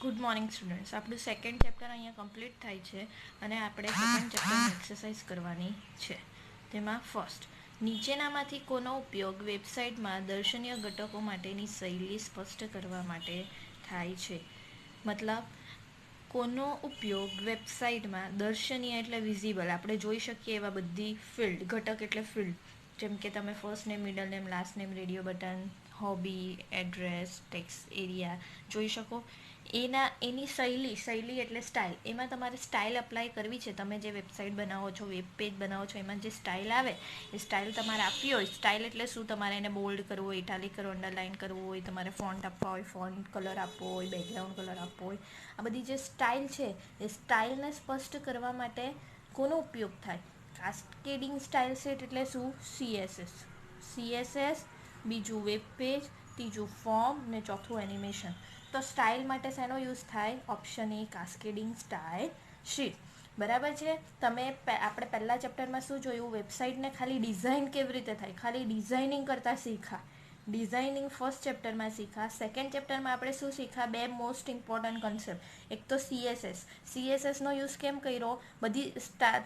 Good morning students. આપણું second chapter અહીંયા complete થાય છે અને આપણે સેકન્ડ ચેપ્ટરની એક્સરસાઇઝ કરવાની છે. તેમાં ફર્સ્ટ, નીચેનામાંથી કોનો ઉપયોગ વેબસાઇટમાં દર્શનીય ઘટકો માટેની શૈલી સ્પષ્ટ કરવા માટે થાય છે? મતલબ કોનો ઉપયોગ વેબસાઇટમાં દર્શનીય એટલે વિઝિબલ, આપણે જોઈ શકીએ એવા બધી ફિલ્ડ, ઘટક એટલે ફિલ્ડ, જેમ કે તમે first name, middle name, last name, radio button, hobby, address, text area જોઈ શકો. એની શૈલી એટલે સ્ટાઇલ, એમાં તમારે સ્ટાઇલ અપ્લાય કરવી છે. તમે જે વેબસાઇટ બનાવો છો, વેબ પેજ બનાવો છો, એમાં જે સ્ટાઇલ આવે એ સ્ટાઇલ તમારે આપવી હોય. સ્ટાઇલ એટલે શું? તમારે એને બોલ્ડ કરવું હોય, ઇટાલિક કરવું, અંડરલાઇન કરવું હોય, તમારે ફોન્ટ આપવા હોય, ફોન્ટ કલર આપવો હોય, બેકગ્રાઉન્ડ કલર આપવો હોય. આ બધી જે સ્ટાઇલ છે એ સ્ટાઇલને સ્પષ્ટ કરવા માટે કોનો ઉપયોગ થાય? કાસ્કેડિંગ સ્ટાઇલ સેટ એટલે શું? સીએસએસ, બીજું વેબ પેજ, ત્રીજું ફોર્મ ને ચોથું એનિમેશન. તો સ્ટાઇલ માટે શેનો યુઝ થાય? Option A, cascading style sheet. બરાબર છે. આપણે પહેલા ચેપ્ટરમાં શું જોયું? વેબસાઇટને ખાલી ડિઝાઇન કેવી રીતે થાય, ખાલી ડિઝાઇનિંગ કરતાં શીખા. ડિઝાઇનિંગ ફર્સ્ટ ચેપ્ટરમાં શીખા. સેકન્ડ ચેપ્ટરમાં આપણે શું શીખા? બે મોસ્ટ ઇમ્પોર્ટન્ટ કન્સેપ્ટ. એક તો સીએસએસનો યુઝ કેમ કર્યો?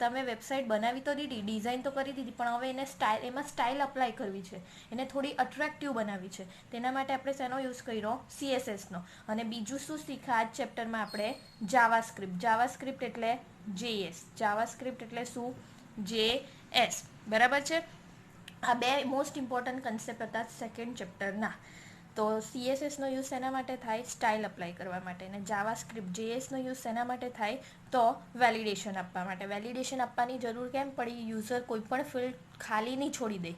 તમે વેબસાઇટ બનાવી તો દીધી, ડિઝાઇન તો કરી દીધી, પણ હવે એમાં સ્ટાઇલ અપ્લાય કરવી છે, એને થોડી અટ્રેક્ટિવ બનાવવી છે. તેના માટે આપણે શેનો યુઝ કર્યો? સીએસએસનો. અને બીજું શું શીખા આ ચેપ્ટરમાં આપણે? જાવાસ્ક્રિપ્ટ એટલે જેએસ. જાવાસ્ક્રિપ્ટ એટલે શું? જેએસ. બરાબર છે. આ બે મોસ્ટ ઇમ્પોર્ટન્ટ કન્સેપ્ટ હતા સેકન્ડ ચેપ્ટરના. તો સીએસએસનો યુઝ શેના માટે થાય? સ્ટાઇલ અપ્લાય કરવા માટે. અને જાવાસ્ક્રિપ્ટ જેએસનો યુઝ શેના માટે થાય? તો વેલિડેશન આપવા માટે. વેલિડેશન આપવાની જરૂર કેમ પડી? યુઝર કોઈ પણ ફિલ્ડ ખાલી નહીં છોડી દે,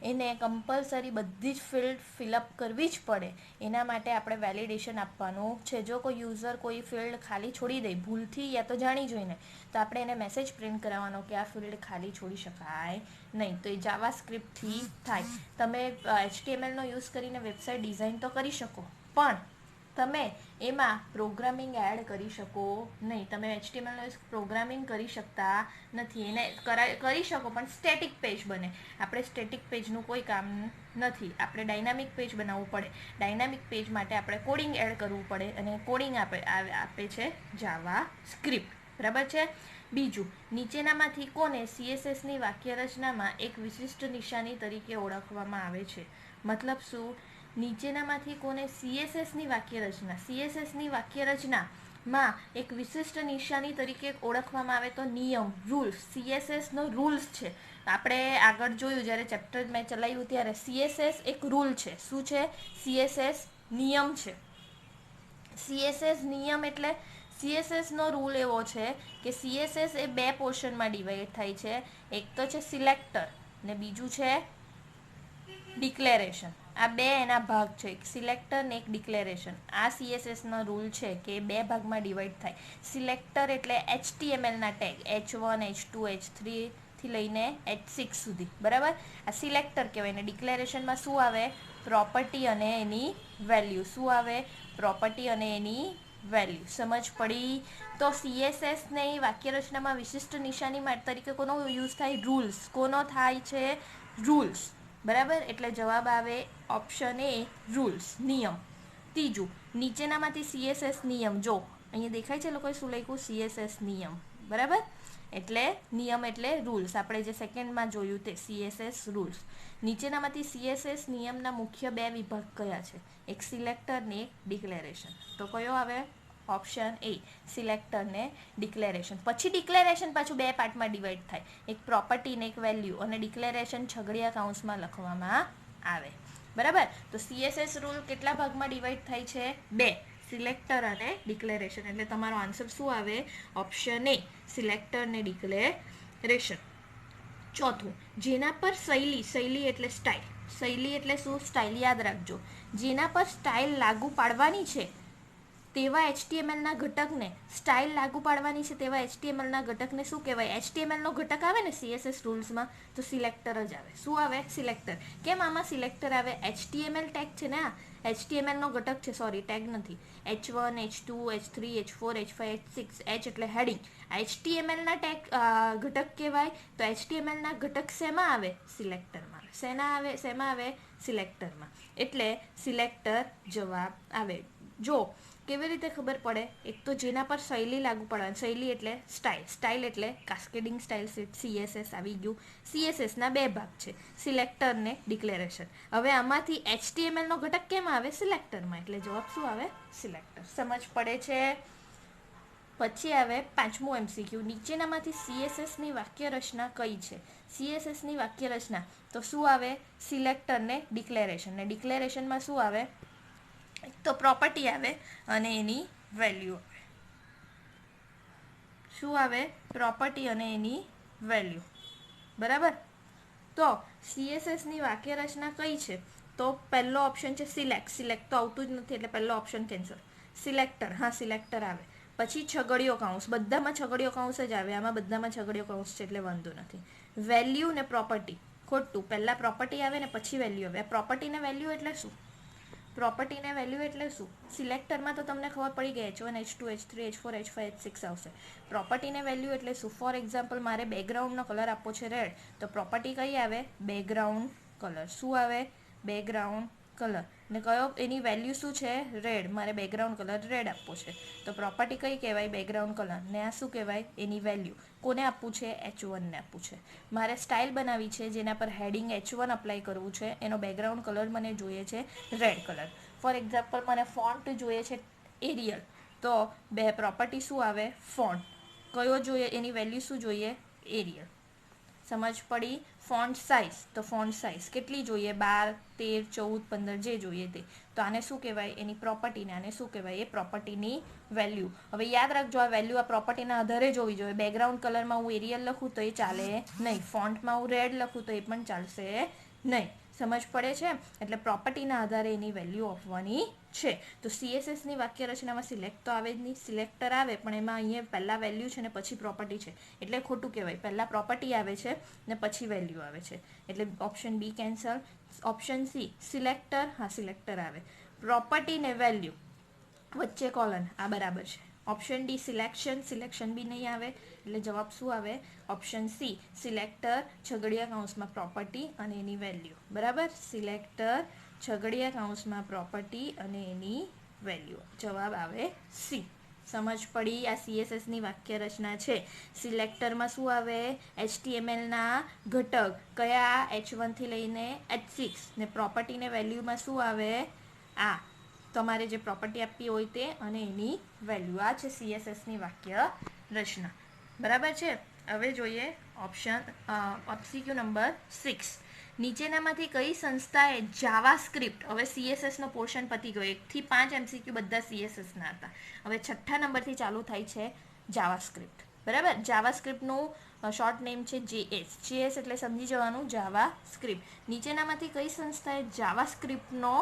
એને કમ્પલસરી બધી જ ફિલ્ડ ફિલઅપ કરવી જ પડે. એના માટે આપણે વેલિડેશન આપવાનું છે. જો કોઈ યુઝર કોઈ ફિલ્ડ ખાલી છોડી દે ભૂલથી યા તો જાણી જોઈને, તો આપણે એને મેસેજ પ્રિન્ટ કરાવવાનો કે આ ફિલ્ડ ખાલી છોડી શકાય નહીં. તો એ જાવાસ્ક્રિપ્ટથી થાય. તમે HTMLનો યુઝ કરીને વેબસાઇટ ડિઝાઇન તો કરી શકો, પણ તમે એમાં પ્રોગ્રામિંગ એડ કરી શકો નહીં. તમે HTMLનો યુઝ પ્રોગ્રામિંગ કરી શકતા નથી. એને કરી શકો પણ સ્ટેટિક પેજ બને. આપણે સ્ટેટિક પેજનું કોઈ કામ નથી. આપણે ડાયનામિક પેજ બનાવવું પડે. ડાયનામિક પેજ માટે આપણે કોડિંગ એડ કરવું પડે, અને કોડિંગ આપે છે જાવાસ્ક્રિપ્ટ. બરાબર છે. બીજું, નીચેનામાંથી કોને સીએસએસની વાક્યરચનામાં એક વિશિષ્ટ નિશાની તરીકે ઓળખવામાં આવે છે? મતલબ શું? નીચેનામાંથી કોને સીએસએસની વાક્યરચનામાં એક વિશિષ્ટ નિશાની તરીકે ઓળખવામાં આવે? તો નિયમ, રૂલ્સ. સીએસએસનો રૂલ્સ છે. આપણે આગળ જોયું જ્યારે ચેપ્ટર મેં ચલાવ્યું ત્યારે, સીએસએસ એક રૂલ છે. શું છે? સીએસએસ નિયમ છે. સીએસએસ નિયમ એટલે સીએસએસનો રૂલ એવો છે કે સીએસએસ એ બે પોર્શનમાં ડિવાઈડ થાય છે. એક તો છે સિલેક્ટર ને બીજું છે ડિક્લેરેશન. આ બે એના ભાગ છે, એક સિલેક્ટર ને એક ડિક્લેરેશન. આ સીએસએસનો રૂલ છે કે બે ભાગમાં ડિવાઈડ થાય. સિલેક્ટર એટલે HTMLના ટેગ, H1, H2, H3 થી લઈને H6 સુધી. બરાબર, આ સિલેક્ટર કહેવાય. ને ડિક્લેરેશનમાં શું આવે? પ્રોપર્ટી અને એની વેલ્યુ. શું આવે? પ્રોપર્ટી અને એની વેલ્યુ. સમજ પડી? તો સીએસએસને વાક્યરચનામાં વિશિષ્ટ નિશાની તરીકે કોનો યુઝ થાય? રૂલ્સ. કોનો થાય છે? રૂલ્સ. બરાબર, એટલે જવાબ આવે ઓપ્શન એ, રૂલ્સ, નિયમ. ત્રીજું, નીચેનામાંથી સીએસએસ નિયમ. જો અહીંયા દેખાય છે લોકોએ શું લખ્યું? સીએસએસ નિયમ. બરાબર, એટલે નિયમ એટલે રૂલ્સ. આપણે જે સેકન્ડમાં જોયું તે સીએસએસ રૂલ્સ. નીચેનામાંથી સીએસએસ નિયમના મુખ્ય બે વિભાગ કયા છે? એક સિલેક્ટર ને એક ડિક્લેરેશન. તો કયો આવે? ઓપ્શન એ, સિલેક્ટર ને ડિક્લેરેશન. પછી ડિક્લેરેશન પાછું બે પાર્ટમાં ડિવાઈડ થાય, એક પ્રોપર્ટી ને એક વેલ્યુ. અને ડિક્લેરેશન છગડીયા કૌંસમાં લખવામાં આવે. બરાબર, તો સીએસએસ રૂલ કેટલા ભાગમાં ડિવાઈડ થાય છે? બે, સિલેક્ટર અને ડિક્લેરેશન. એટલે તમારો આન્સર શું આવે? ઓપ્શન એ, સિલેક્ટર ને ડિક્લેરેશન. ચોથું, જેના પર શૈલી એટલે સ્ટાઇલ. શૈલી એટલે શું? સ્ટાઇલ. યાદ રાખજો, જેના પર સ્ટાઇલ લાગુ પાડવાની છે તેવા HTMLના ઘટકને, સ્ટાઇલ લાગુ પાડવાની છે તેવા HTMLના ઘટકને શું કહેવાય? HTMLનો ઘટક આવે ને સીએસએસ રૂલ્સમાં, તો સિલેક્ટર જ આવે. શું આવે? સિલેક્ટર. કેમ આમાં સિલેક્ટર આવે? HTML ટેગ છે ને, આ HTMLનો ઘટક છે, સોરી ટેગ નથી. H1, H2, H3, H4, H5, H6. H એટલે હેડિંગ. HTMLના ટેગ ઘટક કહેવાય. તો HTMLના ઘટક શેમાં આવે? સિલેક્ટરમાં. શેમાં આવે? સિલેક્ટરમાં. એટલે સિલેક્ટર જવાબ આવે. જો કેવી રીતે ખબર પડે? એક તો જેના પર શૈલી લાગુ પડે, શૈલી એટલે સ્ટાઇલ, સ્ટાઇલ એટલે કાસ્કેડિંગ સ્ટાઇલ CSS આવી ગયું. CSSના બે ભાગ છે, સિલેક્ટર ને ડિક્લેરેશન. હવે આમાંથી HTML નો ઘટક કેમ આવે? સિલેક્ટરમાં, એટલે જવાબ શું આવે? સિલેક્ટર. સમજ પડે છે? પછી આવે પાંચમું MCQ, નીચેનામાંથી CSSની વાક્ય રચના કઈ છે? CSSની વાક્ય રચના તો શું આવે? સિલેક્ટર ને ડિક્લેરેશન. ને ડિક્લેરેશનમાં શું આવે? એક તો પ્રોપર્ટી આવે અને એની વેલ્યુ આવે. શું આવે? પ્રોપર્ટી અને એની વેલ્યુ. બરાબર. તો CSSની વાક્ય રચના કઈ છે? તો પહેલો ઓપ્શન છે સિલેક્ટ. સિલેક્ટ તો આવતું જ નથી એટલે પહેલો ઓપ્શન કેન્સલ. સિલેક્ટર, હા સિલેક્ટર આવે. પછી છગડીયો કૌંસ, બધામાં છગડીયો કૌંસ જ આવે, આમાં બધામાં છગડીયો કૌંસ છે એટલે વાંધો નથી. વેલ્યુ ને પ્રોપર્ટી, ખોટું. પહેલા પ્રોપર્ટી આવે ને પછી વેલ્યુ આવે. પ્રોપર્ટી ને વેલ્યુ એટલે શું? પ્રોપર્ટી ને વેલ્યુ એટલે શું? સિલેક્ટરમાં તો તમને ખબર પડી ગઈ, H1 H2 H3 H4 H5 H6 આવશે. પ્રોપર્ટી ને વેલ્યુ એટલે શું? ફોર એક્ઝામ્પલ મારે બેકગ્રાઉન્ડનો કલર આપવો છે રેડ, તો પ્રોપર્ટી કઈ આવે? Background colour. શું આવે? Background colour. ને કયો એની વેલ્યુ શું છે? રેડ. મારે બેકગ્રાઉન્ડ કલર રેડ આપવો છે, તો પ્રોપર્ટી કઈ કહેવાય? Background colour. ને આ શું કહેવાય? એની વેલ્યુ. કોને આપવું છે? H1 ને આપવું છે. મારે સ્ટાઇલ બનાવી છે જેના પર હેડિંગ H1 અપ્લાય કરવું છે, એનો બેકગ્રાઉન્ડ કલર મને જોઈએ છે રેડ કલર. ફોર એક્ઝામ્પલ મને ફોન્ટ જોઈએ છે એરિયલ, તો બે પ્રોપર્ટી શું આવે? ફોન્ટ. કયો જોઈએ? એની વેલ્યુ શું જોઈએ? એરિયલ. સમજ પડી? ફોન્ટ સાઇઝ, તો ફોન્ટ સાઇઝ કેટલી જોઈએ? 12, 13, 14, 15 જે જોઈએ તે. તો આને શું કહેવાય? એની પ્રોપર્ટીને. આને શું કહેવાય? એ પ્રોપર્ટીની વેલ્યુ. હવે યાદ રાખજો, આ વેલ્યુ આ પ્રોપર્ટીના આધારે જ હોવી જોઈએ. બેકગ્રાઉન્ડ કલરમાં હું એરિયલ લખું તો એ ચાલે નહીં, ફોન્ટમાં હું રેડ લખું તો એ પણ ચાલશે નહીં. સમજ પડે છે? એટલે પ્રોપર્ટીના આધારે એની વેલ્યુ આપવાની છે. તો CSSની વાક્ય રચનામાં સિલેક્ટ તો આવે જ નહીં, સિલેક્ટર આવે પણ એમાં અહીંયા પહેલાં વેલ્યુ છે ને પછી પ્રોપર્ટી છે, એટલે ખોટું કહેવાય. પહેલાં પ્રોપર્ટી આવે છે ને પછી વેલ્યુ આવે છે, એટલે option B cancel. Option C selector, હા સિલેક્ટર આવે. પ્રોપર્ટી ને વેલ્યુ વચ્ચે કોલન, આ બરાબર છે. ઓપ્શન ડી સિલેક્શન, સિલેક્શન બી નહીં આવે, એટલે જવાબ શું આવે? ઓપ્શન સી સિલેક્ટર છગડીયા કૌંસમાં પ્રોપર્ટી અને એની વેલ્યુ. બરાબર. સિલેક્ટર છગડીયા કૌંસમાં પ્રોપર્ટી અને એની વેલ્યુ. જવાબ આવે સી. સમજ પડી? આ CSSની વાક્ય રચના છે. સિલેક્ટરમાં શું આવે? HTMLના ઘટક કયા? H1 થી લઈને H6. ને પ્રોપર્ટી ને વેલ્યુમાં શું આવે? આ તમારે જે પ્રોપર્ટી આપવી હોય તે અને એની વેલ્યુ. આ છે CSSની વાક્ય રચના. બરાબર છે. હવે જોઈએ ઓપ્શન MCQ નંબર 6. નીચેનામાંથી કઈ સંસ્થાએ જાવાસ્ક્રિપ્ટ, હવે CSSનો પોર્શન પતી ગયો, 1 થી 5 MCQ બધા CSSના હતા. હવે છઠ્ઠા નંબરથી ચાલુ થાય છે જાવાસ્ક્રિપ્ટ. બરાબર. જાવાસ્ક્રિપ્ટનું શોર્ટ નેમ છે JS. JS એટલે સમજી જવાનું, જાવાસ્ક્રિપ્ટ. નીચેનામાંથી કઈ સંસ્થાએ જાવાસ્ક્રિપ્ટનો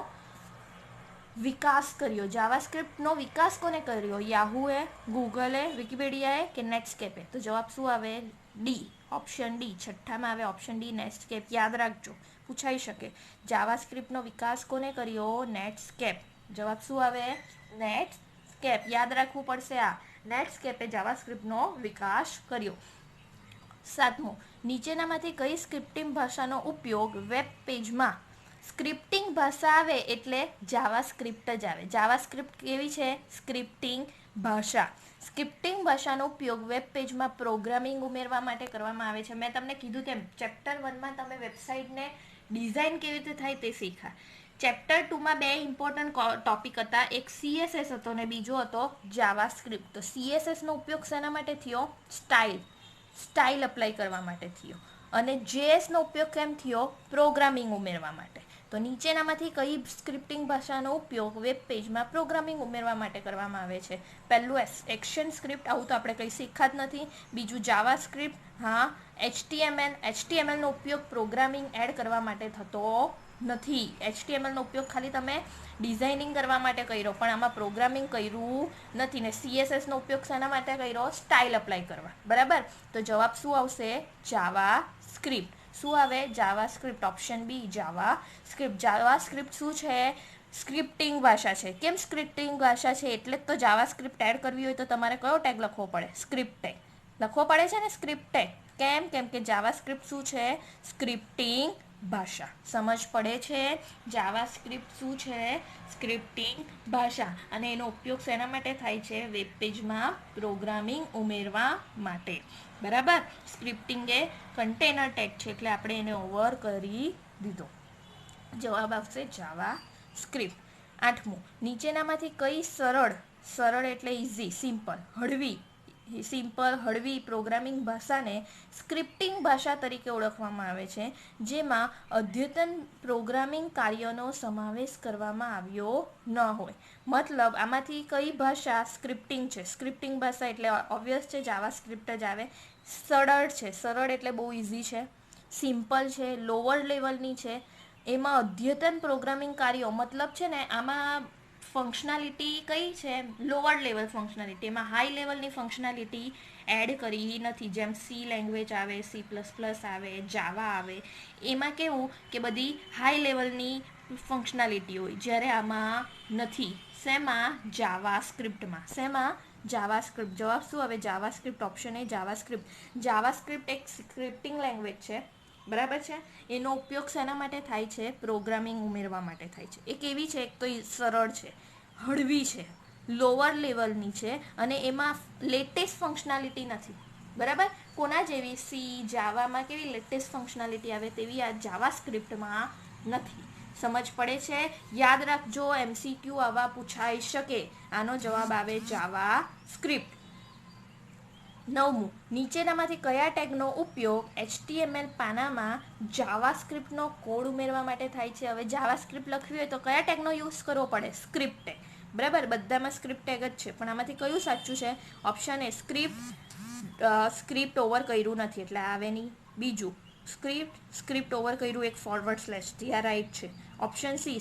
વિકાસ કર્યો? જાવાસ્ક્રિપ્ટનો વિકાસ કોને કર્યો? યાહૂએ, ગૂગલે, વિકિપીડિયાએ કે નેટસ્કેપે? તો જવાબ શું આવે? ડી. Option D. છઠ્ઠામાં આવે ઓપ્શન ડી, નેટસ્કેપ. યાદ રાખજો, પૂછાઈ શકે. જાવાસ્ક્રિપ્ટનો વિકાસ કોને કર્યો? નેટસ્કેપ. જવાબ શું આવે? નેટસ્કેપ. યાદ રાખવું પડશે આ. નેટસ્કેપે જાવાસ્ક્રિપ્ટનો વિકાસ કર્યો. સાતમું, નીચેનામાંથી કઈ સ્ક્રિપ્ટિંગ ભાષાનો ઉપયોગ વેબ પેજમાં? સ્ક્રિપ્ટિંગ ભાષા આવે એટલે જાવાસ્ક્રિપ્ટ જ આવે. જાવાસ્ક્રિપ્ટ કેવી છે? સ્ક્રિપ્ટિંગ ભાષા. સ્ક્રિપ્ટિંગ ભાષાનો ઉપયોગ વેબ પેજમાં પ્રોગ્રામિંગ ઉમેરવા માટે કરવામાં આવે છે. મેં તમને કીધું તેમ ચેપ્ટર 1માં તમે વેબસાઇટને ડિઝાઇન કેવી રીતે થાય તે શીખ્યા. ચેપ્ટર 2માં બે ઇમ્પોર્ટન્ટ ટોપિક હતા, એક CSS હતો ને બીજો હતો જાવાસ્ક્રિપ્ટ. તો CSSનો ઉપયોગ શેના માટે થયો? સ્ટાઇલ અપ્લાય કરવા માટે થયો. અને JSનો ઉપયોગ કેમ થયો? પ્રોગ્રામિંગ ઉમેરવા માટે. તો નીચેનામાંથી કઈ સ્ક્રિપ્ટિંગ ભાષાનો ઉપયોગ વેબ પેજમાં પ્રોગ્રામિંગ ઉમેરવા માટે કરવામાં આવે છે? પહેલું એક્શન સ્ક્રિપ્ટ, આવું તો આપણે કંઈ શીખ્યા જ નથી. બીજું જાવાસ્ક્રિપ્ટ, હા. HTML નો ઉપયોગ પ્રોગ્રામિંગ એડ કરવા માટે થતો નથી. HTML નો ઉપયોગ ખાલી તમે ડિઝાઇનિંગ કરવા માટે કર્યો, પણ આમાં પ્રોગ્રામિંગ કર્યું નથી. ને CSS નો ઉપયોગ શેના માટે કર્યો? સ્ટાઇલ અપ્લાય કરવા. બરાબર. તો જવાબ શું આવશે? જાવાસ્ક્રિપ્ટ. શું આવે? JavaScript. Option B, JavaScript. JavaScript શું છે? સ્ક્રિપ્ટિંગ ભાષા છે. કેમ સ્ક્રિપ્ટિંગ ભાષા છે? એટલે જ તો જાવાસ્ક્રિપ્ટ એડ કરવી હોય તો તમારે કયો ટેગ લખવો પડે? સ્ક્રિપ્ટ ટેગ લખવો પડે છે ને. સ્ક્રિપ્ટ ટેગ કેમ? કેમ કે જાવાસ્ક્રિપ્ટ શું છે? સ્ક્રિપ્ટિંગ ભાષા. સમજ પડે છે? જાવાસ્ક્રિપ્ટ શું છે? સ્ક્રિપ્ટિંગ ભાષા. અને એનો ઉપયોગ શેના માટે થાય છે? વેબ પેજમાં પ્રોગ્રામિંગ ઉમેરવા માટે. બરાબર. સ્ક્રિપ્ટિંગ એ કન્ટેનર ટેગ છે એટલે આપણે એને ઓવર કરી દીધો. જવાબ આવશે જાવા સ્ક્રિપ્ટ. 8મું, નીચેનામાંથી કઈ સરળ એટલે ઇઝી, હળવી પ્રોગ્રામિંગ ભાષાને સ્ક્રિપ્ટિંગ ભાષા તરીકે ઓળખવામાં આવે છે, જેમાં અદ્યતન પ્રોગ્રામિંગ કાર્યનો સમાવેશ કરવામાં આવ્યો ન હોય. મતલબ આમાંથી કઈ ભાષા સ્ક્રિપ્ટિંગ છે? સ્ક્રિપ્ટિંગ ભાષા એટલે ઓબ્વિયસ છે જાવા સ્ક્રિપ્ટ જ આવે. સરળ એટલે બહુ ઇઝી છે, સિમ્પલ છે, લોઅર લેવલની છે. એમાં અદ્યતન પ્રોગ્રામિંગ કાર્યો મતલબ છે ને આમાં ફંક્શનાલિટી કઈ છે? Lower level functionality. એમાં હાઈ લેવલની ફંક્શનાલિટી એડ કરી નથી. જેમ સી લેંગ્વેજ આવે, C++ આવે, જાવા આવે. એમાં કેવું કે બધી હાઈ લેવલની ફંક્શનાલિટી હોય, જ્યારે આમાં નથી. શેમાં? જાવા સ્ક્રિપ્ટમાં. શેમાં? JavaScript. જવાબ શું આવે? JavaScript. ઓપ્શન એ જાવા સ્ક્રિપ્ટ. જાવા સ્ક્રિપ્ટ એક સ્ક્રિપ્ટિંગ લેંગ્વેજ છે. બરાબર છે. એનો ઉપયોગ શેના માટે થાય છે? પ્રોગ્રામિંગ ઉમેરવા માટે થાય છે. એ કેવી છે? એક તો સરળ છે, હળવી છે, લોઅર લેવલની છે અને એમાં લેટેસ્ટ ફંક્શનાલિટી નથી. બરાબર. કોના જેવી? સી, જાવામાં કેવી લેટેસ્ટ ફંક્શનાલિટી આવે તેવી આ જાવા સ્ક્રિપ્ટમાં નથી. સમજ પડે છે? યાદ રાખજો, MCQ આવા પૂછાઈ શકે. આનો જવાબ આવે જાવા સ્ક્રિપ્ટ. 9મું, નીચેનામાંથી કયા ટેગનો ઉપયોગ HTML પાનામાં જાવાસ્ક્રિપ્ટનો કોડ ઉમેરવા માટે થાય છે? હવે જાવાસ્ક્રિપ્ટ લખવી હોય તો કયા ટેગનો યુઝ કરવો પડે? Script tag. બરાબર. બધામાં સ્ક્રિપ્ટ ટેગ જ છે, પણ આમાંથી કયું સાચું છે? ઓપ્શન એ સ્ક્રિપ્ટ ઓવર કર્યું નથી એટલે આવે નહીં. બીજું, સ્ક્રિપ્ટ ઓવર કર્યું એક ફોરવર્ડ સ્લેશ, ત્યાં રાઈટ છે. ઓપ્શન સી,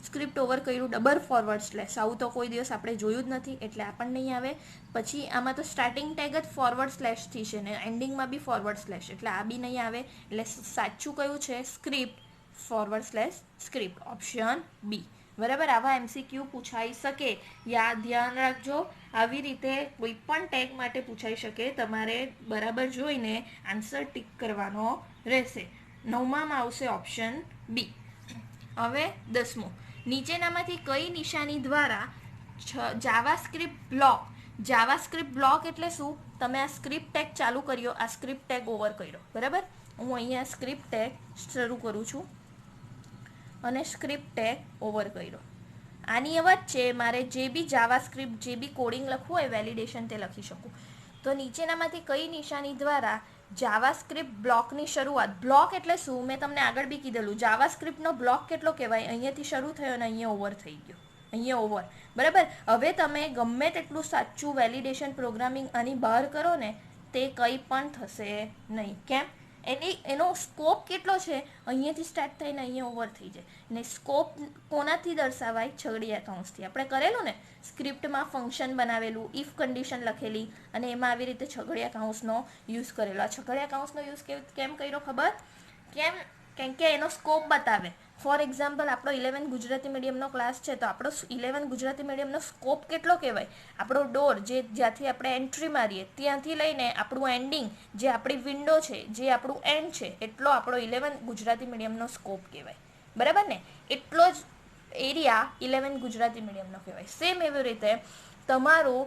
સ્ક્રિપ્ટ ઓવર કર્યું ડબલ ફોરવર્ડ સ્લેશ, આવું તો કોઈ દિવસ આપણે જોયું જ નથી એટલે આ પણ નહીં આવે. પછી આમાં તો સ્ટાર્ટિંગ ટેગ જ ફોરવર્ડ સ્લેશથી છે ને એન્ડિંગમાં બી ફોરવર્ડ સ્લેશ એટલે આ બી નહીં આવે. એટલે સાચું કયું છે? Script forward slash script. Option B. બરાબર. આવા MCQ પૂછાઈ શકે. ધ્યાન રાખજો, આવી રીતે કોઈ પણ ટેગ માટે પૂછાઈ શકે. તમારે બરાબર જોઈને આન્સર ટીક કરવાનો રહેશે. 9માં આવશે ઓપ્શન બી. હવે 10મું, નીચેનામાંથી કઈ નિશાની દ્વારા જાવાસ્ક્રિપ્ટ બ્લોક એટલે શું? તમે આ સ્ક્રિપ્ટ ટેગ ચાલુ કર્યો, આ સ્ક્રિપ્ટ ટેગ ઓવર કર્યો. બરાબર. હું અહીંયા સ્ક્રિપ્ટ ટેગ શરૂ કરું છું અને સ્ક્રિપ્ટ ટેગ ઓવર કર્યો. આની વચ્ચે મારે જે બી જાવાસ્ક્રિપ્ટ જે બી કોડિંગ લખવું હોય વેલિડેશન તે લખી શકું. તો નીચેનામાંથી કઈ નિશાની દ્વારા જાવાસ્ક્રિપ્ટ બ્લોકની શરૂઆત? બ્લોક એટલે શું? મેં તમને આગળ બી કીધેલું. જાવાસ્ક્રિપ્ટનો બ્લોક કેટલો કહેવાય? અહીંયાથી શરૂ થયો અને અહીંયા ઓવર થઈ ગયો. અહીંયા ઓવર. બરાબર. હવે તમે ગમે તેટલું સાચું વેલિડેશન પ્રોગ્રામિંગ આની બહાર કરો ને તે કંઈ પણ થશે નહીં. કેમ? એનો સ્કોપ કેટલો છે? અહીંયાથી સ્ટાર્ટ થઈને અહીંયા ઓવર થઈ જાય. ને સ્કોપ કોનાથી દર્શાવાય? છગડીયા કૌંસથી. આપણે કરેલું ને સ્ક્રિપ્ટમાં ફંક્શન બનાવેલું, ઇફ કન્ડિશન લખેલી અને એમાં આવી રીતે છગડીયા કૌંસનો યુઝ કરેલો. આ છગડીયા કૌંસનો યુઝ કેમ કર્યો ખબર? કેમ કે એનો સ્કોપ બતાવે. ફોર એક્ઝામ્પલ, આપણો 11 ગુજરાતી મીડિયમનો ક્લાસ છે તો આપણો 11 ગુજરાતી મીડિયમનો સ્કોપ કેટલો કહેવાય? આપણો ડોર જ્યાંથી આપણે એન્ટ્રી મારીએ ત્યાંથી લઈને આપણું એન્ડિંગ, જે આપણી વિન્ડો છે, જે આપણું એન્ડ છે, એટલો આપણો 11 ગુજરાતી મીડિયમનો સ્કોપ કહેવાય. બરાબર ને? એટલો જ એરિયા 11 ગુજરાતી મીડિયમનો કહેવાય. સેમ એવી રીતે તમારું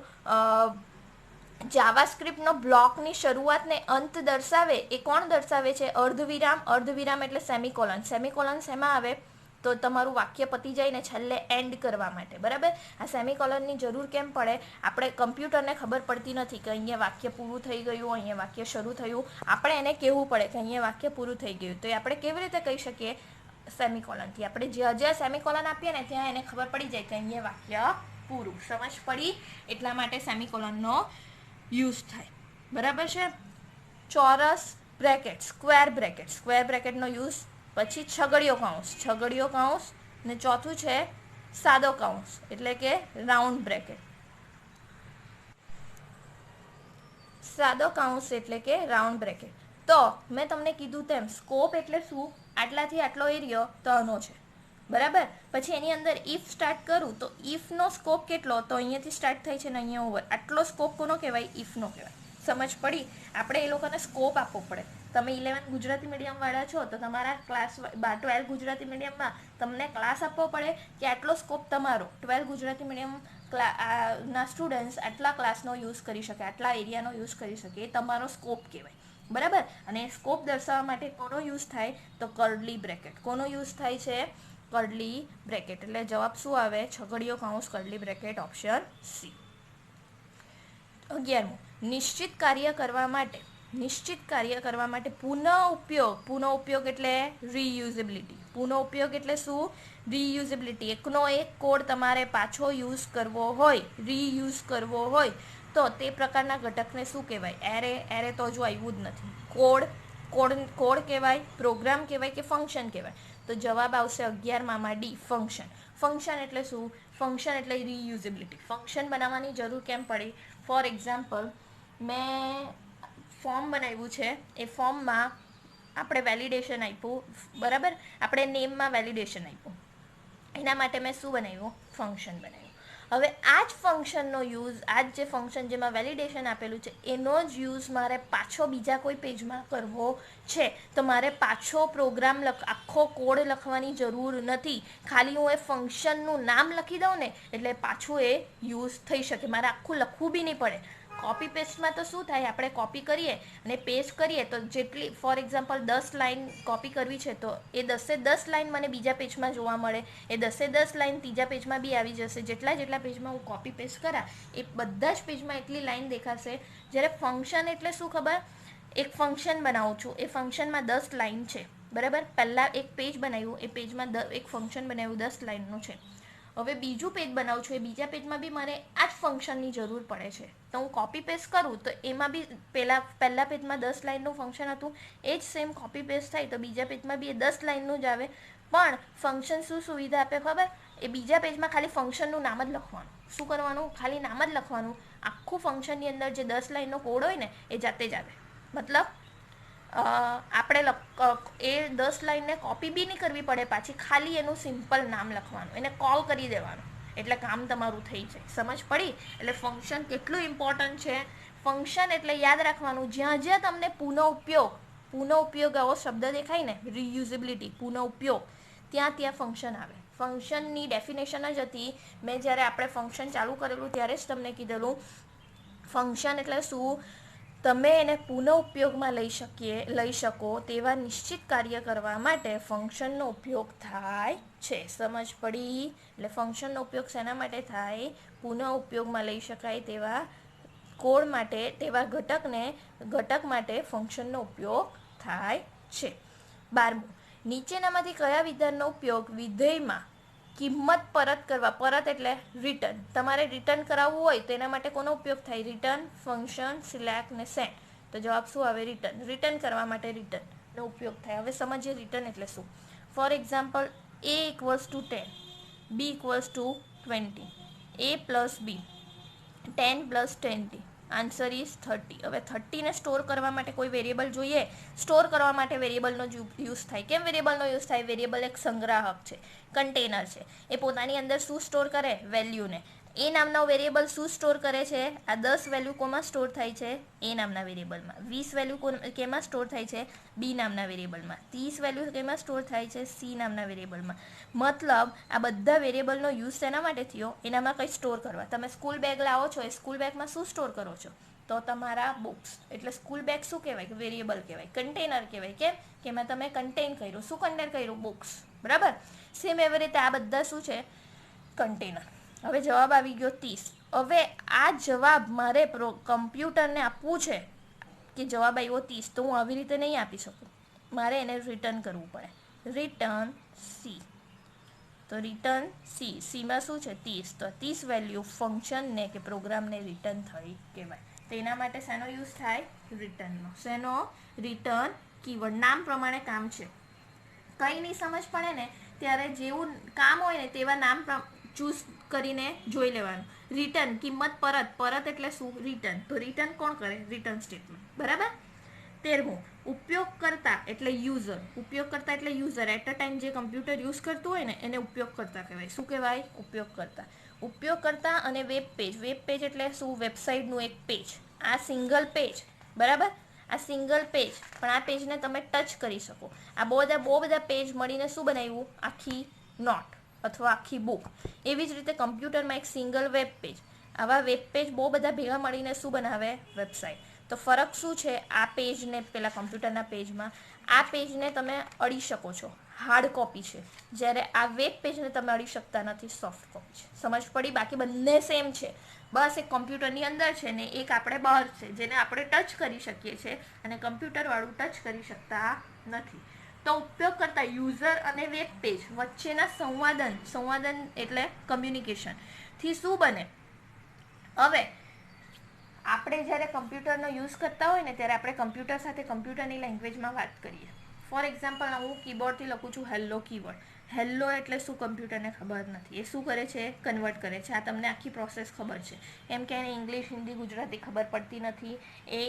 જાવાસ્ક્રિપ્ટનો બ્લોકની શરૂઆતને અંત દર્શાવે એ કોણ દર્શાવે છે? અર્ધવિરામ એટલે સેમિકોલન. સેમિકોલન શેમાં આવે? તો તમારું વાક્ય પતી જાય ને છેલ્લે એન્ડ કરવા માટે. બરાબર. આ સેમિકોલનની જરૂર કેમ પડે? આપણે કમ્પ્યુટરને ખબર પડતી નથી કે અહીંયા વાક્ય પૂરું થઈ ગયું, અહીંયા વાક્ય શરૂ થયું. આપણે એને કહેવું પડે કે અહીંયા વાક્ય પૂરું થઈ ગયું. તો એ આપણે કેવી રીતે કહી શકીએ? સેમિકોલનથી. આપણે જ્યાં સેમિકોલન આપીએ ને ત્યાં એને ખબર પડી જાય કે અહીંયા વાક્ય પૂરું. સમજ પડી? એટલા માટે સેમિકોલનનો યુઝ થાય. બરાબર છે. ચોરસ બ્રેકેટ, સ્ક્વેર બ્રેકેટનો યુઝ. પછી છગડીયો કૌંસ ને ચોથું છે સાદો કૌંસ એટલે કે રાઉન્ડ બ્રેકેટ. સાદો કૌંસ એટલે કે રાઉન્ડ બ્રેકેટ. તો મેં તમને કીધું તેમ સ્કોપ એટલે શું? આટલાથી આટલો એરિયો તો આનો છે. બરાબર. પછી એની અંદર ઇફ સ્ટાર્ટ કરું તો ઇફનો સ્કોપ કેટલો? તો અહીંયાથી સ્ટાર્ટ થાય છે ને અહીંયા ઓવર. આટલો સ્કોપ કોનો કહેવાય? ઇફનો કહેવાય. સમજ પડી? આપણે એ લોકોને સ્કોપ આપવો પડે. તમે 11 ગુજરાતી મીડિયમવાળા છો તો તમારા ક્લાસ 12 ગુજરાતી મીડિયમમાં તમને ક્લાસ આપવો પડે કે આટલો સ્કોપ તમારો 12 ગુજરાતી મીડિયમ ના સ્ટુડન્ટ્સ આટલા ક્લાસનો યુઝ કરી શકે, આટલા એરિયાનો યુઝ કરી શકે, એ તમારો સ્કોપ કહેવાય. બરાબર? અને સ્કોપ દર્શાવવા માટે કોનો યુઝ થાય? તો કર્લી બ્રેકેટ. કોનો યુઝ થાય છે? Curly bracket. એટલે જવાબ શું આવે? છગડીયો કૌંસ કર્લી બ્રેકેટ, ઓપ્શન સી. 11મું, નિશ્ચિત કાર્ય કરવા માટે પુનઃ ઉપયોગ એટલે રીયુઝેબિલિટી. પુનઃ ઉપયોગ એટલે શું? રીયુઝેબિલિટી. એકનો એક કોડ તમારે પાછો યુઝ કરવો હોય, રીયુઝ કરવો હોય તો તે પ્રકારના ઘટકને શું કહેવાય? એરે તો હજુ આવ્યું જ નથી. કોડ કહેવાય, પ્રોગ્રામ કહેવાય કે ફંક્શન કહેવાય? તો જવાબ આવશે 11માં ડી, ફંક્શન. ફંક્શન એટલે શું? ફંક્શન એટલે રીયુઝેબિલિટી. ફંક્શન બનાવવાની જરૂર કેમ પડી? ફોર એક્ઝામ્પલ, મેં ફોર્મ બનાવ્યું છે, એ ફોર્મમાં આપણે વેલિડેશન આપ્યું, બરાબર? આપણે નેમમાં વેલિડેશન આપ્યું, એના માટે મેં શું બનાવ્યું? ફંક્શન બનાવ્યું. હવે આ જ ફંક્શનનો યુઝ, આ જ જે ફંક્શન જેમાં વેલિડેશન આપેલું છે એનો જ યુઝ મારે પાછો બીજા કોઈ પેજમાં કરવો છે, તો મારે પાછો પ્રોગ્રામ આખો કોડ લખવાની જરૂર નથી. ખાલી હું એ ફંક્શનનું નામ લખી દઉં ને એટલે પાછું એ યુઝ થઈ શકે. મારે આખું લખવું બી નહીં પડે. કોપી પેસ્ટમાં તો શું થાય? આપણે કોપી કરીએ અને પેસ્ટ કરીએ તો જેટલી, ફોર એક્ઝામ્પલ 10 લાઇન કોપી કરવી છે તો એ 10 લાઇન મને બીજા પેજમાં જોવા મળે, એ 10 લાઇન ત્રીજા પેજમાં બી આવી જશે. જેટલા પેજમાં હું કોપી પેસ્ટ કરા એ બધા જ પેજમાં એટલી લાઇન દેખાશે. જ્યારે ફંક્શન એટલે શું ખબર? એક ફંક્શન બનાવું છું, એ ફંક્શનમાં 10 લાઇન છે, બરાબર? પહેલાં એક પેજ બનાવ્યું, એ પેજમાં એક ફંક્શન બનાવ્યું 10 લાઇનનું છે. હવે બીજું પેજ બનાવું છું, એ બીજા પેજમાં બી મને આ જ ફંક્શનની જરૂર પડે છે, તો હું કોપી પેસ્ટ કરું તો એમાં બી પહેલા પેજમાં 10 લાઇનનું ફંક્શન હતું, એ જ સેમ કોપી પેસ્ટ થાય તો બીજા પેજમાં બી એ 10 લાઇનનું જ આવે. પણ ફંક્શન શું સુવિધા આપે ખબર? એ બીજા પેજમાં ખાલી ફંક્શનનું નામ જ લખવાનું. શું કરવાનું? ખાલી નામ જ લખવાનું. આખું ફંક્શનની અંદર જે 10 લાઇનનો કોડ હોય ને એ જાતે જ આવે. મતલબ આપણે એ 10 લાઇનને કોપી બી નહીં કરવી પડે પાછી, ખાલી એનું સિમ્પલ નામ લખવાનું, એને કોલ કરી દેવાનું એટલે કામ તમારું થઈ જાય. સમજ પડી? એટલે ફંક્શન કેટલું ઇમ્પોર્ટન્ટ છે. ફંક્શન એટલે યાદ રાખવાનું, જ્યાં જ્યાં તમને પુનઃ ઉપયોગ આવો શબ્દ દેખાય ને, રીયુઝેબિલિટી, પુનઃ ઉપયોગ, ત્યાં ફંક્શન આવે. ફંક્શનની ડેફિનેશન જ હતી, મેં જ્યારે આપણે ફંક્શન ચાલુ કરેલું ત્યારે જ તમને કીધેલું. ફંક્શન એટલે શું? તમે એને પુનઃ ઉપયોગમાં લઈ શકો તેવા નિશ્ચિત કાર્ય કરવા માટે ફંક્શનનો ઉપયોગ થાય છે. સમજ પડી? એટલે ફંક્શનનો ઉપયોગ શેના માટે થાય? પુનઃ ઉપયોગમાં લઈ શકાય તેવા કોડ માટે, તેવા ઘટક માટે ફંક્શનનો ઉપયોગ થાય છે. 12મું, નીચેનામાંથી કયા વિધાનનો ઉપયોગ વિધેયમાં કિંમત પરત કરવા, પરત એટલે રિટર્ન, તમારે રિટર્ન કરાવવું હોય તો એના માટે કોનો ઉપયોગ થાય? રિટર્ન, ફંક્શન, સિલેક્ટ ને સેન્ડ. તો જવાબ શું આવે? રિટર્ન. રિટર્ન કરવા માટે રિટર્નનો ઉપયોગ થાય. હવે સમજીએ રિટર્ન એટલે શું. For example, a = 10, b = 20, a + b 10 + 20, answer is 30. હવે 30ને સ્ટોર કરવા માટે કોઈ વેરિયેબલ જોઈએ. સ્ટોર કરવા માટે વેરિયેબલનો યુઝ થાય. કેમ વેરિયેબલનો યુઝ થાય? વેરિયેબલ એક સંગ્રાહક છે, કન્ટેનર છે. એ પોતાની અંદર શું સ્ટોર કરે? વેલ્યુને. એ નામનો વેરિયેબલ શું સ્ટોર કરે છે? આ 10 વેલ્યુ કોમાં સ્ટોર થાય છે? એ નામના વેરિયેબલમાં. 20 વેલ્યુ કેમાં સ્ટોર થાય છે? બી નામના વેરિયેબલમાં. 30 વેલ્યુ કેમાં સ્ટોર થાય છે? સી નામના વેરિયેબલમાં. મતલબ આ બધા વેરિયેબલનો યુઝ શેના માટે થયો? એનામાં કંઈ સ્ટોર કરવા. તમે સ્કૂલ બેગ લાવો છો, એ સ્કૂલ બેગમાં શું સ્ટોર કરો છો? તો તમારા બુક્સ. એટલે સ્કૂલ બેગ શું કહેવાય? વેરિયેબલ કહેવાય, કન્ટેનર કહેવાય. કેમ? કે એમાં તમે કન્ટેન કર્યું. શું કન્ટેન કર્યું? બુક્સ. બરાબર? સેમ એવી રીતે આ બધા શું છે? કન્ટેનર. હવે જવાબ આવી ગયો 30. હવે આ જવાબ મારે કમ્પ્યુટરને આપવું છે કે જવાબ આવ્યો 30, તો હું આવી રીતે નહીં આપી શકું. મારે એને રિટર્ન કરવું પડે. Return C. તો રિટર્ન સી. સીમાં શું છે? 30. તો 30 વેલ્યુ ફંક્શનને કે પ્રોગ્રામને રિટર્ન થઈ કહેવાય. તો એના માટે શેનો યુઝ થાય? રિટર્નનો. શેનો? Return keyword. નામ પ્રમાણે કામ છે. કંઈ નહીં સમજ પડે ને ત્યારે જેવું કામ હોય ને તેવા નામ ચૂઝ કરીને જોઈ લેવાનું. રિટર્ન, કિંમત પરત. પરત એટલે શું? રિટર્ન. તો રિટર્ન કોણ કરે? Return statement. બરાબર? 13મું, ઉપયોગકર્તા એટલે યુઝર. ઉપયોગકર્તા એટલે યુઝર. એટ અ ટાઈમ જે કમ્પ્યુટર યુઝ કરતું હોય ને એને ઉપયોગકર્તા કહેવાય. શું કહેવાય? ઉપયોગકર્તા. ઉપયોગકર્તા અને વેબ પેજ. વેબ પેજ એટલે શું? વેબસાઇટનું એક પેજ. આ સિંગલ પેજ, બરાબર, આ સિંગલ પેજ, પણ આ પેજને તમે ટચ કરી શકો. આ બહુ બધા પેજ મળીને શું બનાવ્યું? આખી નોટ અથવા આખી બુક. એવી જ રીતે કમ્પ્યુટરમાં એક સિંગલ વેબ પેજ. આવા વેબ પેજ બહુ બધા ભેગા મળીને શું બનાવે? વેબસાઇટ. તો ફરક શું છે આ પેજને પેલા કમ્પ્યુટરના પેજમાં? આ પેજને તમે અડી શકો છો, હાર્ડ કોપી છે, જ્યારે આ વેબ પેજને તમે અડી શકતા નથી, સોફ્ટ કોપી છે. સમજ પડી? બાકી બંને સેમ છે, બસ એક કમ્પ્યુટરની અંદર છે ને એક આપણે બહાર છે, જેને આપણે ટચ કરી શકીએ છીએ, અને કમ્પ્યુટરવાળું ટચ કરી શકતા નથી. તો ઉપયોગ કરતા યુઝર અને વેબ પેજ વચ્ચેના સંવાદન એટલે કમ્યુનિકેશન થી શું બને? હવે આપણે જ્યારે કમ્પ્યુટરનો યુઝ કરતા હોય ને ત્યારે આપણે કમ્પ્યુટર સાથે કમ્પ્યુટરની લેંગ્વેજમાં વાત કરીએ. ફોર એક્ઝામ્પલ, હું કીબોર્ડથી લખું છું હેલ્લો કીબોર્ડ. હેલ્લો એટલે શું કમ્પ્યુટરને ખબર નથી. એ શું કરે છે? કન્વર્ટ કરે છે. આ તમને આખી પ્રોસેસ ખબર છે. એમ કે એને ઇંગ્લિશ, હિન્દી, ગુજરાતી ખબર પડતી નથી. એ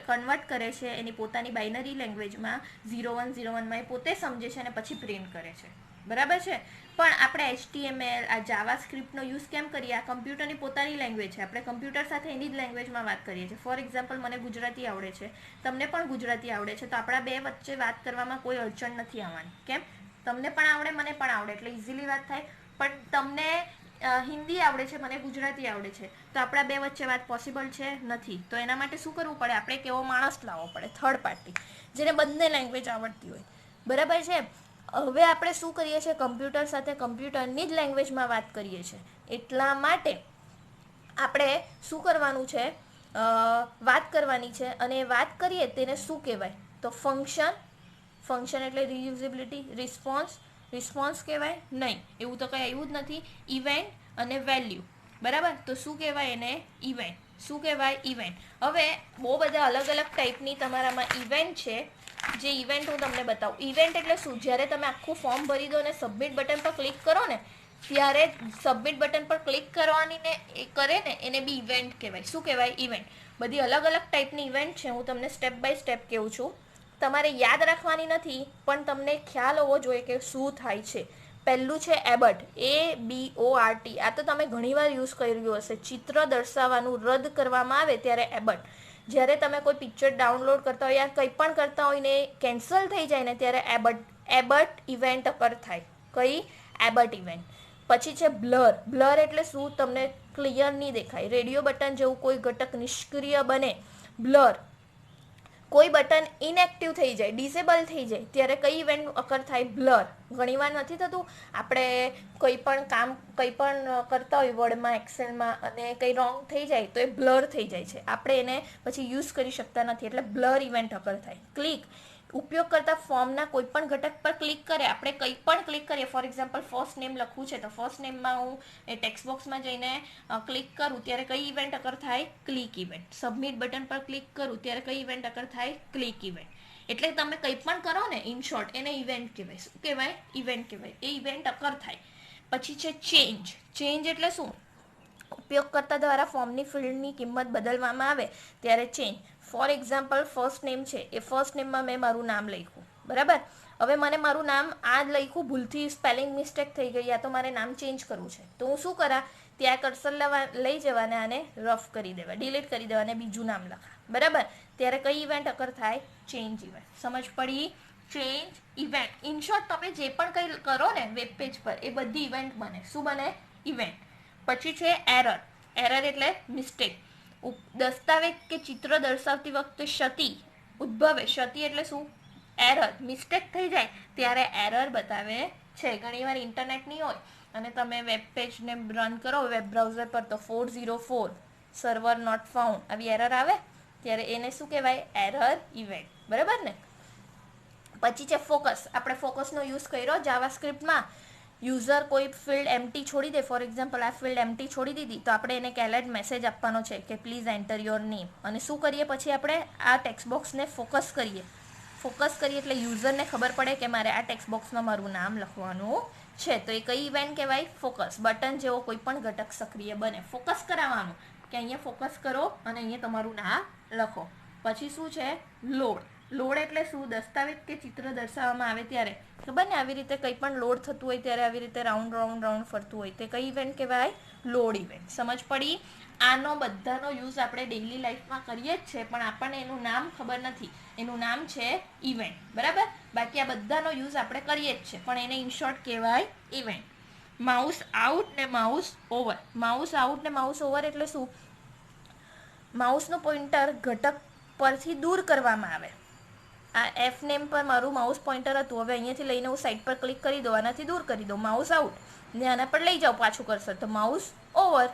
કન્વર્ટ કરે છે એની પોતાની બાઇનરી લેંગ્વેજમાં 0101માં. એ પોતે સમજે છે અને પછી પ્રિન્ટ કરે છે. બરાબર છે? પણ આપણે HTML, આ જાવા સ્ક્રિપ્ટનો યુઝ કેમ કરીએ? આ કમ્પ્યુટરની પોતાની લેંગ્વેજ છે. આપણે કમ્પ્યુટર સાથે એની જ લેંગ્વેજમાં વાત કરીએ છીએ. ફોર એક્ઝામ્પલ, મને ગુજરાતી આવડે છે, તમને પણ ગુજરાતી આવડે છે, તો આપણા બે વચ્ચે વાત કરવામાં કોઈ અડચણ નથી આવવાની. કેમ? તમને પણ આવડે, મને પણ આવડે, એટલે ઇઝીલી વાત થાય. પણ તમને હિન્દી આવડે છે, મને ગુજરાતી આવડે છે, તો આપણા બે વચ્ચે વાત પોસિબલ છે? નથી. તો એના માટે શું કરવું પડે? આપણે કેવો માણસ લાવવો પડે, થર્ડ પાર્ટી, જેને બંને લેંગ્વેજ આવડતી હોય. બરાબર છે? હવે આપણે શું કરીએ છીએ? કમ્પ્યુટર સાથે કમ્પ્યુટરની જ લેંગ્વેજમાં વાત કરીએ છીએ. એટલા માટે આપણે શું કરવાનું છે? વાત કરવાની છે. અને વાત કરીએ તેને શું કહેવાય? તો ફંક્શન એટલે રિયુઝિબિલિટી. રિસ્પોન્સ કહેવાય? નહીં, એવું તો કંઈ આવ્યું જ નથી. ઇવેન્ટ અને વેલ્યુ. બરાબર? તો શું કહેવાય એને? ઇવેન્ટ. શું કહેવાય? ઇવેન્ટ. હવે બહુ બધા અલગ અલગ ટાઈપની તમારામાં ઇવેન્ટ છે, જે ઇવેન્ટ હું તમને બતાવું. ઇવેન્ટ એટલે શું? જ્યારે તમે આખું ફોર્મ ભરી દો અને સબમિટ બટન પર ક્લિક કરો ને, ત્યારે સબમિટ બટન પર ક્લિક કરવાની ને એ કરે ને એને બી ઇવેન્ટ કહેવાય. શું કહેવાય? ઇવેન્ટ. બધી અલગ અલગ ટાઈપની ઇવેન્ટ છે. હું તમને સ્ટેપ બાય સ્ટેપ કહું છું. તમારે યાદ રાખવાની નથી, પણ તમને ખ્યાલ હોવો જોઈએ કે શું થાય છે. પહેલું છે એબર્ટ. ABORT. આ તો તમે ઘણીવાર યુઝ કર્યું હશે. ચિત્ર દર્શાવવાનું રદ કરવામાં આવે ત્યારે એબર્ટ. જ્યારે તમે કોઈ પિક્ચર ડાઉનલોડ કરતા હોય યા કંઈ પણ કરતા હોય ને કેન્સલ થઈ જાય ને ત્યારે એબર્ટ ઇવેન્ટ અકર થાય. કઈ? એબર્ટ ઇવેન્ટ. પછી છે બ્લર એટલે શું? તમને ક્લિયર નહીં દેખાય. રેડિયો બટન જેવું કોઈ ઘટક નિષ્ક્રિય બને, બ્લર. કોઈ બટન ઇનએક્ટિવ થઈ જાય, ડિસેબલ થઈ જાય, ત્યારે કઈ ઇવેન્ટ અકર થાય? બ્લર. ઘણીવાર નથી થતું આપણે કંઈ પણ કરતા હોય વર્ડમાં, એક્સેલમાં, અને કંઈ રોંગ થઈ જાય તો એ બ્લર થઈ જાય છે. આપણે એને પછી યુઝ કરી શકતા નથી, એટલે બ્લર ઇવેન્ટ અકર થાય. ક્લિક. ઉપયોગ કરતા ફોર્મના કોઈ પણ ઘટક પર ક્લિક કરે. આપણે કંઈ પણ ક્લિક કરીએ. ફોર એક્ઝામ્પલ, ફર્સ્ટ નેમ લખવું છે તો ફર્સ્ટ નેમમાં હું એ ટેક્સ્ટ બોક્સમાં જઈને ક્લિક કરું ત્યારે કઈ ઇવેન્ટ અકર થાય? Click event. સબમિટ બટન પર ક્લિક કરું ત્યારે કઈ ઇવેન્ટ અકર થાય? Click event. એટલે તમે કંઈ પણ કરો ને, ઇન શોર્ટ, એને ઇવેન્ટ કહેવાય. શું કહેવાય? ઇવેન્ટ કહેવાય. એ ઇવેન્ટ અકર થાય. પછી છે ચેન્જ એટલે શું? ઉપયોગકર્તા દ્વારા ફોર્મની ફિલ્ડની કિંમત બદલવામાં આવે ત્યારે change. For example, first name છે, એ ફર્સ્ટ નેમમાં મેં મારું નામ લખ્યું. બરાબર? હવે મને મારું નામ આ જ લખ્યું, ભૂલથી સ્પેલિંગ મિસ્ટેક થઈ ગઈ, યા તો મારે નામ ચેન્જ કરવું છે, તો હું શું કરા? ત્યાં કર્સર લઈ જવાને આને રફ કરી દેવા, ડિલીટ કરી દેવા અને બીજું નામ લખા. બરાબર? ત્યારે કઈ ઇવેન્ટ અકર થાય? Change event. સમજ પડી? Change event. ઇન શોર્ટ, તમે જે પણ કંઈ કરો ને વેબ પેજ પર, એ બધી ઇવેન્ટ બને. શું બને? ઇવેન્ટ. પછી છે એરર એટલે મિસ્ટેક. દસ્તાવેજ કે ચિત્ર દર્શાવતી વખતે ક્ષતિ ઉદ્ભવે. ક્ષતિ એટલે શું? એરર. મિસ્ટેક થઈ જાય ત્યારે એરર બતાવે છે. ઘણીવાર ઇન્ટરનેટ નહીં હોય અને તમે વેબ પેજને રન કરો વેબ બ્રાઉઝર પર, તો 404 સર્વર નોટ ફાઉન્ડ આવી એરર આવે ત્યારે એને શું કહેવાય? Error event. બરાબર ને? પછી છે ફોકસ. આપણે ફોકસનો યુઝ કર્યો જાવા સ્ક્રિપ્ટમાં. યુઝર કોઈ ફિલ્ડ એમ્પ્ટી છોડી દે, ફોર એક્ઝામ્પલ આ ફિલ્ડ એમ્પ્ટી છોડી દીધી, તો આપણે એને કેલેટ મેસેજ આપવાનો છે કે પ્લીઝ એન્ટર યોર નેમ. અને શું કરીએ પછી? આપણે આ ટેક્સ્ટ બોક્સને ફોકસ કરીએ એટલે યુઝરને ખબર પડે કે મારે આ ટેક્સ્ટ બોક્સમાં મારું નામ લખવાનું છે. તો એ કઈ ઇવેન્ટ કહેવાય? ફોકસ. બટન જેવો કોઈ પણ ઘટક સક્રિય બને. ફોકસ કરાવવાનું કે અહીંયા ફોકસ કરો અને અહીંયા તમારું નામ લખો. પછી શું છે? લોડ એટલે શું? દસ્તાવેજ કે ચિત્ર દર્શાવવામાં આવે ત્યારે, ખબર ને, આવી રીતે કંઈ પણ લોડ થતું હોય ત્યારે આવી રીતે રાઉન્ડ ફરતું હોય, તે કઈ ઇવેન્ટ કહેવાય? Load event. સમજ પડી? આનો બધાનો યુઝ આપણે ડેઇલી લાઈફમાં કરીએ જ છે, પણ આપણને એનું નામ ખબર નથી. એનું નામ છે ઇવેન્ટ. બરાબર, બાકી આ બધાનો યુઝ આપણે કરીએ જ છે, પણ એને ઇન શોર્ટ કહેવાય ઇવેન્ટ. માઉસ આઉટ ને માઉસ ઓવર. માઉસ આઉટ ને માઉસ ઓવર એટલે શું? માઉસનું પોઇન્ટર ઘટક પરથી દૂર કરવામાં આવે. આ એફ નેમ પર મારું માઉસ પોઇન્ટર હતું, હવે અહીંયાથી લઈને હું સાઈડ પર ક્લિક કરી દઉં, આનાથી દૂર કરી દઉં, માઉસ આઉટ, ને આના પર લઈ જાઓ પાછું કરસર, તો માઉસ ઓવર.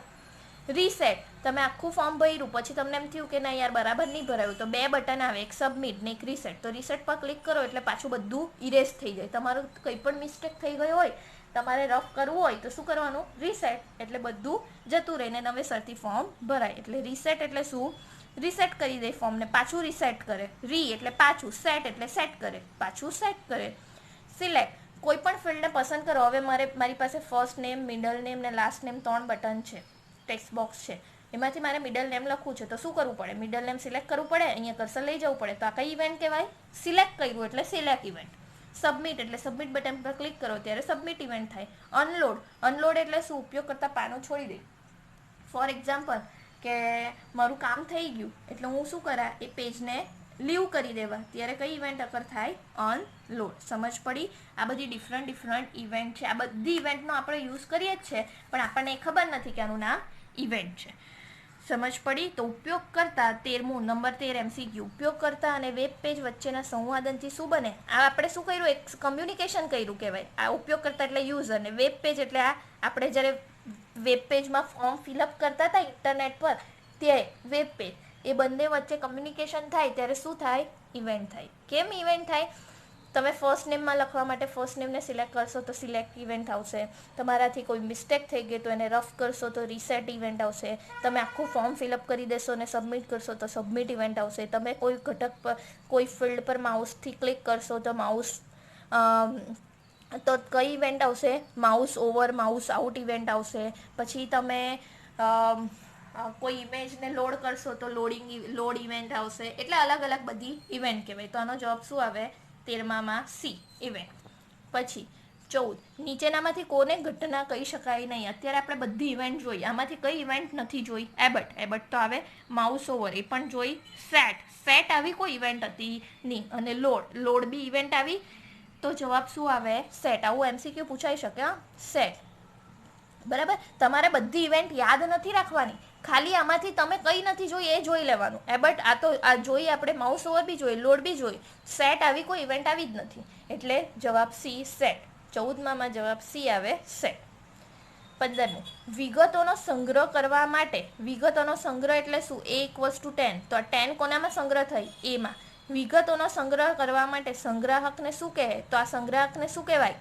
રીસેટ, તમે આખું ફોર્મ ભર્યું, પછી તમને એમ થયું કે ના યાર બરાબર નહીં ભરાયું, તો 2 બટન આવે, એક સબમિટ ને એક રીસેટ. તો રીસેટ પર ક્લિક કરો એટલે પાછું બધું ઇરેઝ થઈ જાય. તમારું કંઈ પણ મિસ્ટેક થઈ ગયો હોય, તમારે રફ કરવું હોય તો શું કરવાનું? રીસેટ, એટલે બધું જતું રહીને નવેસરથી ફોર્મ ભરાય. એટલે રીસેટ એટલે શું? રીસેટ કરી દે ફોર્મને, પાછું રીસેટ કરે. રી એટલે પાછું, સેટ એટલે સેટ કરે, પાછું સેટ કરે. સિલેક્ટ, કોઈ પણ ફિલ્ડને પસંદ કરો. હવે મારી પાસે ફર્સ્ટ નેમ, મિડલ નેમ ને લાસ્ટ નેમ 3 બટન છે, ટેક્સ્ટ બોક્સ છે. એમાંથી મારે મિડલ નેમ લખવું છે, તો શું કરવું પડે? મિડલ નેમ સિલેક્ટ કરવું પડે, અહીંયા કર્સર લઈ જવું પડે. તો આ કઈ ઇવેન્ટ કહેવાય? સિલેક્ટ કર્યું એટલે સિલેક્ટ ઇવેન્ટ. સબમિટ એટલે સબમિટ બટન પર ક્લિક કરો ત્યારે સબમિટ ઇવેન્ટ થાય. અનલોડ, અનલોડ એટલે શું? ઉપયોગ કરતા પાનું છોડી દે. ફોર એક્ઝામ્પલ કે મારું કામ થઈ ગયું એટલે હું શું કરા? એ પેજને લીવ કરી દેવા, ત્યારે કઈ ઇવેન્ટ અકર થાય? અનલોડ. સમજ પડી? આ બધી ડિફરન્ટ ઇવેન્ટ છે. આ બધી ઇવેન્ટનો આપણે યુઝ કરીએ જ છે, પણ આપણને એ ખબર નથી કે આનું નામ ઇવેન્ટ છે. સમજ પડી? તો ઉપયોગ કરતા 13મું નંબર 13 MCQ. ઉપયોગ કરતા અને વેબ પેજ વચ્ચેના સંવાદનથી શું બને? આ આપણે શું કર્યું? એક કમ્યુનિકેશન કર્યું કહેવાય. આ ઉપયોગ કરતા એટલે યુઝર, ને વેબ પેજ એટલે આ આપણે જ્યારે વેબ પેજમાં ફોર્મ ફિલઅપ કરતા હતા ઇન્ટરનેટ પર, તે વેબ પેજ, એ બંને વચ્ચે કમ્યુનિકેશન થાય ત્યારે શું થાય? ઇવેન્ટ થાય. કેમ ઇવેન્ટ થાય? તમે ફર્સ્ટ નેમમાં લખવા માટે ફર્સ્ટ નેમને સિલેક્ટ કરશો તો સિલેક્ટ ઇવેન્ટ આવશે. તમારાથી કોઈ મિસ્ટેક થઈ ગઈ તો એને રફ કરશો તો રીસેટ ઇવેન્ટ આવશે. તમે આખું ફોર્મ ફિલઅપ કરી દેશો અને સબમિટ કરશો તો સબમિટ ઇવેન્ટ આવશે. તમે કોઈ ઘટક પર, કોઈ ફિલ્ડ પર માઉસથી ક્લિક કરશો તો તો કઈ ઇવેન્ટ આવશે? Mouse over, mouse out event આવશે. પછી તમે કોઈ ઇમેજને લોડ કરશો તો લોડ ઇવેન્ટ આવશે. એટલે અલગ અલગ બધી ઇવેન્ટ કહેવાય. તો આનો જવાબ શું આવે? 13માં સી, ઇવેન્ટ. પછી 14, નીચેનામાંથી કોને ઘટના કહી શકાય નહીં? અત્યારે આપણે બધી ઇવેન્ટ જોઈ, આમાંથી કઈ ઇવેન્ટ નથી જોઈ? એબટ, એબટ તો આવે. માઉસ ઓવર એ પણ જોઈ. સેટ, સેટ આવી કોઈ ઇવેન્ટ હતી નહીં. અને લોડ, લોડ બી ઇવેન્ટ આવી. તો જવાબ શું આવે? સેટ. આવું MCQ પૂછાઈ શકે. હા, સેટ. બરાબર, તમારે બધી ઇવેન્ટ યાદ નથી રાખવાની, ખાલી આમાંથી તમે કઈ નથી જોઈ એ જોઈ લેવાનું. બટ આ તો આ જોઈ આપણે, માઉસ ઓવર બી જોઈ, લોડ બી જોઈ, સેટ આવી કોઈ ઇવેન્ટ આવી જ નથી. એટલે જવાબ સી, સેટ. 14માં જવાબ સી આવે, સેટ. 15મું, વિગતોનો સંગ્રહ કરવા માટે. વિગતોનો સંગ્રહ એટલે શું? A=10. તો આ 10 કોનામાં સંગ્રહ થઈ? એમાં. વિગતોનો સંગ્રહ કરવા માટે સંગ્રાહકને શું કહે? તો આ સંગ્રાહકને શું કહેવાય?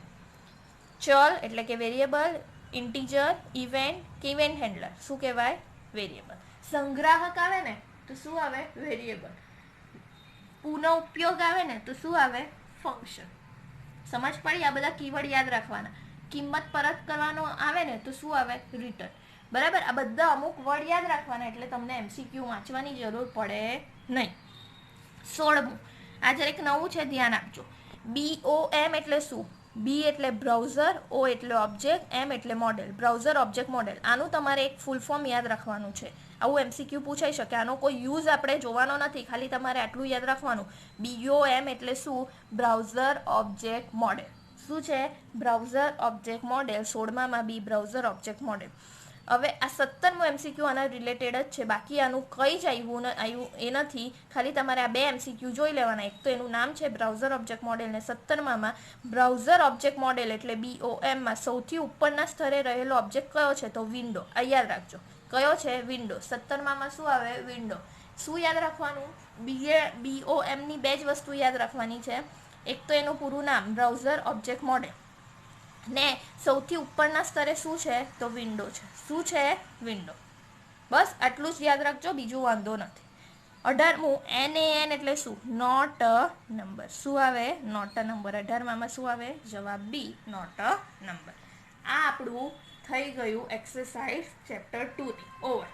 ચલ એટલે કે વેરિયેબલ, ઇન્ટીજર, ઇવેન્ટ કે ઇવેન્ટ હેન્ડલર. શું કહેવાય? વેરિયેબલ. સંગ્રાહક આવે ને તો શું આવે? વેરિયેબલ. પુનઃ ઉપયોગ આવે ને તો શું આવે? ફંક્શન. સમજ પડી? આ બધા કીવર્ડ યાદ રાખવાના. કિંમત પરત કરવાનો આવે ને તો શું આવે? રિટર્ન. બરાબર, આ બધા અમુક વર્ડ યાદ રાખવાના એટલે તમને MCQ વાંચવાની જરૂર પડે નહીં. 16મું, આ જરીક નવું છે, ધ્યાન આપજો. BOM એટલે શું? બી એટલે બ્રાઉઝર, ઓ એટલે ઓબ્જેક્ટ, એમ એટલે મોડેલ. બ્રાઉઝર ઓબ્જેક્ટ મોડેલ, આનું તમારે એક ફૂલ ફોર્મ યાદ રાખવાનું છે. આવું MCQ પૂછાઈ શકે. આનો કોઈ યુઝ આપણે જોવાનો નથી, ખાલી તમારે આટલું યાદ રાખવાનું. BOM એટલે શું? Browser object model. શું છે? Browser object model. 16માં બી બ્રાઉઝર ઓબ્જેક્ટ મોડેલ. હવે આ 17મું MCQ આના રિલેટેડ જ છે, બાકી આનું કંઈ જ આવ્યું એ નથી. ખાલી તમારે આ 2 MCQ જોઈ લેવાના. એક તો એનું નામ છે બ્રાઉઝર ઓબ્જેક્ટ મોડેલ, ને 17માં બ્રાઉઝર ઓબ્જેક્ટ મોડેલ એટલે BOMમાં સૌથી ઉપરના સ્તરે રહેલો ઓબ્જેક્ટ કયો છે? તો વિન્ડો. આ યાદ રાખજો, કયો છે? વિન્ડો. 17માં શું આવે? વિન્ડો. શું યાદ રાખવાનું? BOMની 2 જ વસ્તુ યાદ રાખવાની છે. એક તો એનું પૂરું નામ બ્રાઉઝર ઓબ્જેક્ટ મોડેલ, ને સૌથી ઉપરના સ્તરે શું છે? તો વિન્ડો છે. શું છે? વિન્ડો. બસ આટલું જ યાદ રાખજો, બીજું વાંધો નથી. 18મું, NaN એટલે શું? Not a number. શું આવે? Not a number. 18માં શું આવે? જવાબ બી, નોટ અ નંબર. આ આપણું થઈ ગયું એક્સરસાઇઝ ચેપ્ટર 2 ની. ઓવર.